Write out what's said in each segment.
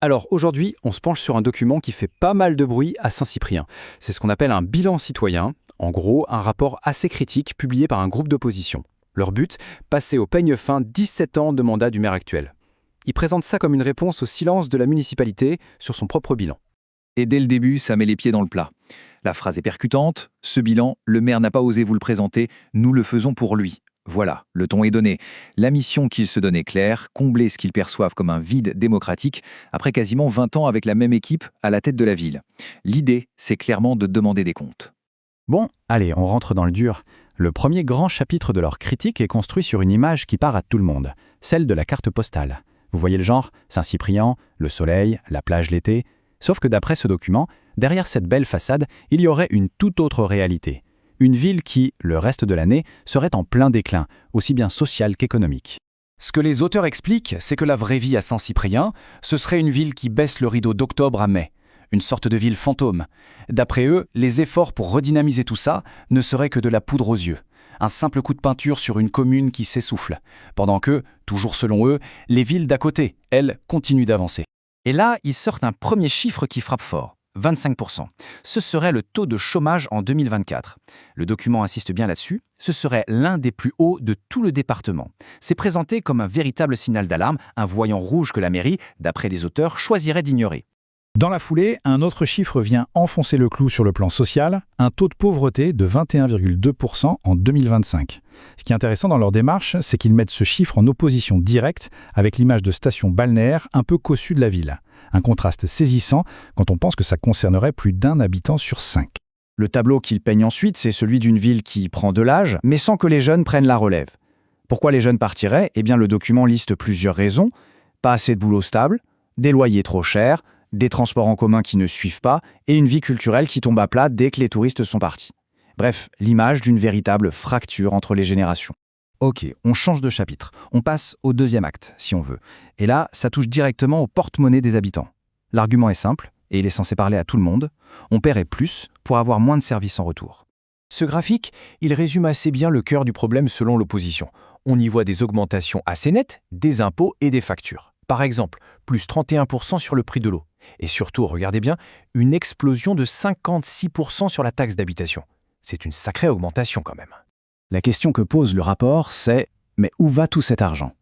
Alors aujourd'hui, on se penche sur un document qui fait pas mal de bruit à Saint-Cyprien. C'est ce qu'on appelle un bilan citoyen, en gros un rapport assez critique publié par un groupe d'opposition. Leur but, passer au peigne fin 17 ans de mandat du maire actuel. Ils présentent ça comme une réponse au silence de la municipalité sur son propre bilan. Et dès le début, ça met les pieds dans le plat. La phrase est percutante. Ce bilan, le maire n'a pas osé vous le présenter, nous le faisons pour lui. Voilà, le ton est donné. La mission qu'il se donne est claire, combler ce qu'ils perçoivent comme un vide démocratique après quasiment 20 ans avec la même équipe à la tête de la ville. L'idée, c'est clairement de demander des comptes. Bon, allez, on rentre dans le dur. Le premier grand chapitre de leur critique est construit sur une image qui part à tout le monde, celle de la carte postale. Vous voyez le genre? Saint-Cyprien, le soleil, la plage l'été. Sauf que d'après ce document, derrière cette belle façade, il y aurait une toute autre réalité. Une ville qui, le reste de l'année, serait en plein déclin, aussi bien social qu'économique. Ce que les auteurs expliquent, c'est que la vraie vie à Saint-Cyprien, ce serait une ville qui baisse le rideau d'octobre à mai. Une sorte de ville fantôme. D'après eux, les efforts pour redynamiser tout ça ne seraient que de la poudre aux yeux. Un simple coup de peinture sur une commune qui s'essouffle. Pendant que, toujours selon eux, les villes d'à côté, elles, continuent d'avancer. Et là, ils sortent un premier chiffre qui frappe fort. 25%. Ce serait le taux de chômage en 2024. Le document insiste bien là-dessus. Ce serait l'un des plus hauts de tout le département. C'est présenté comme un véritable signal d'alarme, un voyant rouge que la mairie, d'après les auteurs, choisirait d'ignorer. Dans la foulée, un autre chiffre vient enfoncer le clou sur le plan social, un taux de pauvreté de 21,2% en 2025. Ce qui est intéressant dans leur démarche, c'est qu'ils mettent ce chiffre en opposition directe avec l'image de stations balnéaires un peu cossues de la ville. Un contraste saisissant quand on pense que ça concernerait plus d'un habitant sur 5. Le tableau qu'ils peignent ensuite, c'est celui d'une ville qui prend de l'âge, mais sans que les jeunes prennent la relève. Pourquoi les jeunes partiraient? Eh bien, le document liste plusieurs raisons. Pas assez de boulot stable, des loyers trop chers, des transports en commun qui ne suivent pas et une vie culturelle qui tombe à plat dès que les touristes sont partis. Bref, l'image d'une véritable fracture entre les générations. Ok, on change de chapitre. On passe au deuxième acte, si on veut. Et là, ça touche directement au porte-monnaie des habitants. L'argument est simple, et il est censé parler à tout le monde. On paierait plus pour avoir moins de services en retour. Ce graphique, il résume assez bien le cœur du problème selon l'opposition. On y voit des augmentations assez nettes, des impôts et des factures. Par exemple, plus 31% sur le prix de l'eau. Et surtout, regardez bien, une explosion de 56% sur la taxe d'habitation. C'est une sacrée augmentation quand même. La question que pose le rapport, c'est « mais où va tout cet argent ?»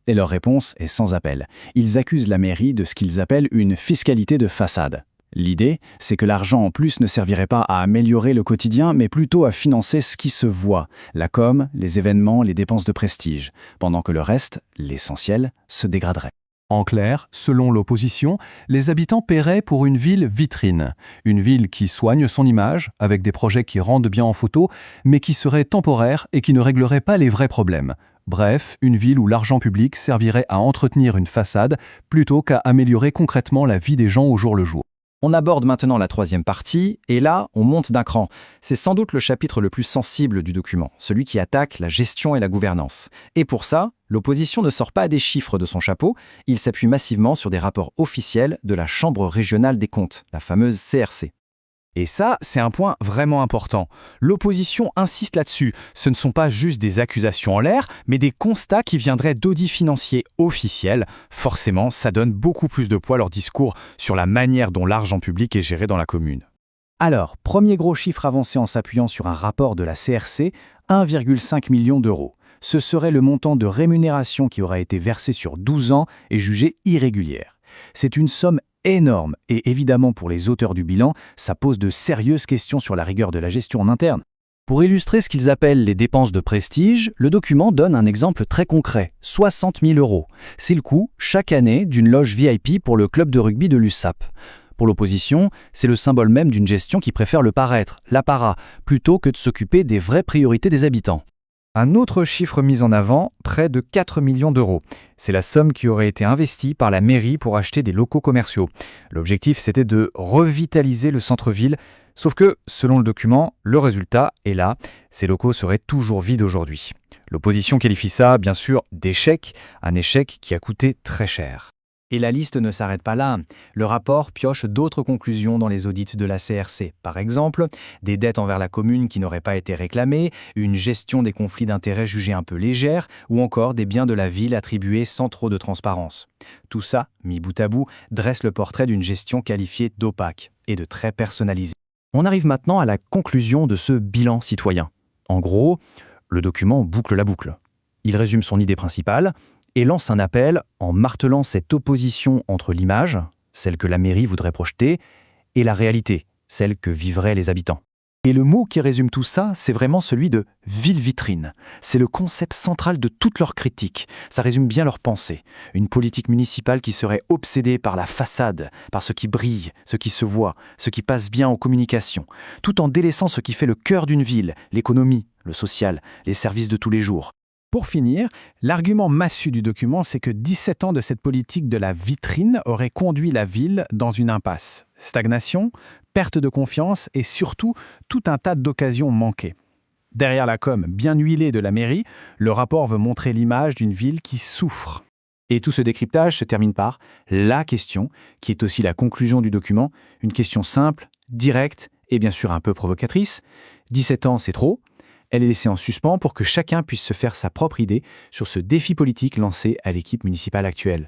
Et leur réponse est sans appel. Ils accusent la mairie de ce qu'ils appellent une fiscalité de façade. L'idée, c'est que l'argent en plus ne servirait pas à améliorer le quotidien, mais plutôt à financer ce qui se voit, la com, les événements, les dépenses de prestige, pendant que le reste, l'essentiel, se dégraderait. En clair, selon l'opposition, les habitants paieraient pour une ville vitrine. Une ville qui soigne son image, avec des projets qui rendent bien en photo, mais qui serait temporaire et qui ne réglerait pas les vrais problèmes. Bref, une ville où l'argent public servirait à entretenir une façade plutôt qu'à améliorer concrètement la vie des gens au jour le jour. On aborde maintenant la troisième partie, et là, on monte d'un cran. C'est sans doute le chapitre le plus sensible du document, celui qui attaque la gestion et la gouvernance. Et pour ça, l'opposition ne sort pas des chiffres de son chapeau, il s'appuie massivement sur des rapports officiels de la Chambre régionale des comptes, la fameuse CRC. Et ça, c'est un point vraiment important. L'opposition insiste là-dessus. Ce ne sont pas juste des accusations en l'air, mais des constats qui viendraient d'audits financiers officiels. Forcément, ça donne beaucoup plus de poids à leur discours sur la manière dont l'argent public est géré dans la commune. Alors, premier gros chiffre avancé en s'appuyant sur un rapport de la CRC, 1,5 million d'euros. Ce serait le montant de rémunération qui aura été versé sur 12 ans et jugé irrégulière. C'est une somme énorme et évidemment pour les auteurs du bilan, ça pose de sérieuses questions sur la rigueur de la gestion en interne. Pour illustrer ce qu'ils appellent les dépenses de prestige, le document donne un exemple très concret, 60 000 euros. C'est le coût, chaque année, d'une loge VIP pour le club de rugby de l'USAP. Pour l'opposition, c'est le symbole même d'une gestion qui préfère le paraître, l'apparat, plutôt que de s'occuper des vraies priorités des habitants. Un autre chiffre mis en avant, près de 4 millions d'euros. C'est la somme qui aurait été investie par la mairie pour acheter des locaux commerciaux. L'objectif, c'était de revitaliser le centre-ville, sauf que, selon le document, le résultat est là, ces locaux seraient toujours vides aujourd'hui. L'opposition qualifie ça, bien sûr, d'échec, un échec qui a coûté très cher. Et la liste ne s'arrête pas là. Le rapport pioche d'autres conclusions dans les audits de la CRC. Par exemple, des dettes envers la commune qui n'auraient pas été réclamées, une gestion des conflits d'intérêts jugée un peu légère, ou encore des biens de la ville attribués sans trop de transparence. Tout ça, mis bout à bout, dresse le portrait d'une gestion qualifiée d'opaque et de très personnalisée. On arrive maintenant à la conclusion de ce bilan citoyen. En gros, le document boucle la boucle. Il résume son idée principale et lance un appel en martelant cette opposition entre l'image, celle que la mairie voudrait projeter, et la réalité, celle que vivraient les habitants. Et le mot qui résume tout ça, c'est vraiment celui de ville-vitrine. C'est le concept central de toute leur critique. Ça résume bien leur pensée. Une politique municipale qui serait obsédée par la façade, par ce qui brille, ce qui se voit, ce qui passe bien aux communications, tout en délaissant ce qui fait le cœur d'une ville, l'économie, le social, les services de tous les jours. Pour finir, l'argument massu du document, c'est que 17 ans de cette politique de la vitrine auraient conduit la ville dans une impasse. Stagnation, perte de confiance et surtout tout un tas d'occasions manquées. Derrière la com bien huilée de la mairie, le rapport veut montrer l'image d'une ville qui souffre. Et tout ce décryptage se termine par la question, qui est aussi la conclusion du document, une question simple, directe et bien sûr un peu provocatrice. 17 ans, c'est trop. Elle est laissée en suspens pour que chacun puisse se faire sa propre idée sur ce défi politique lancé à l'équipe municipale actuelle.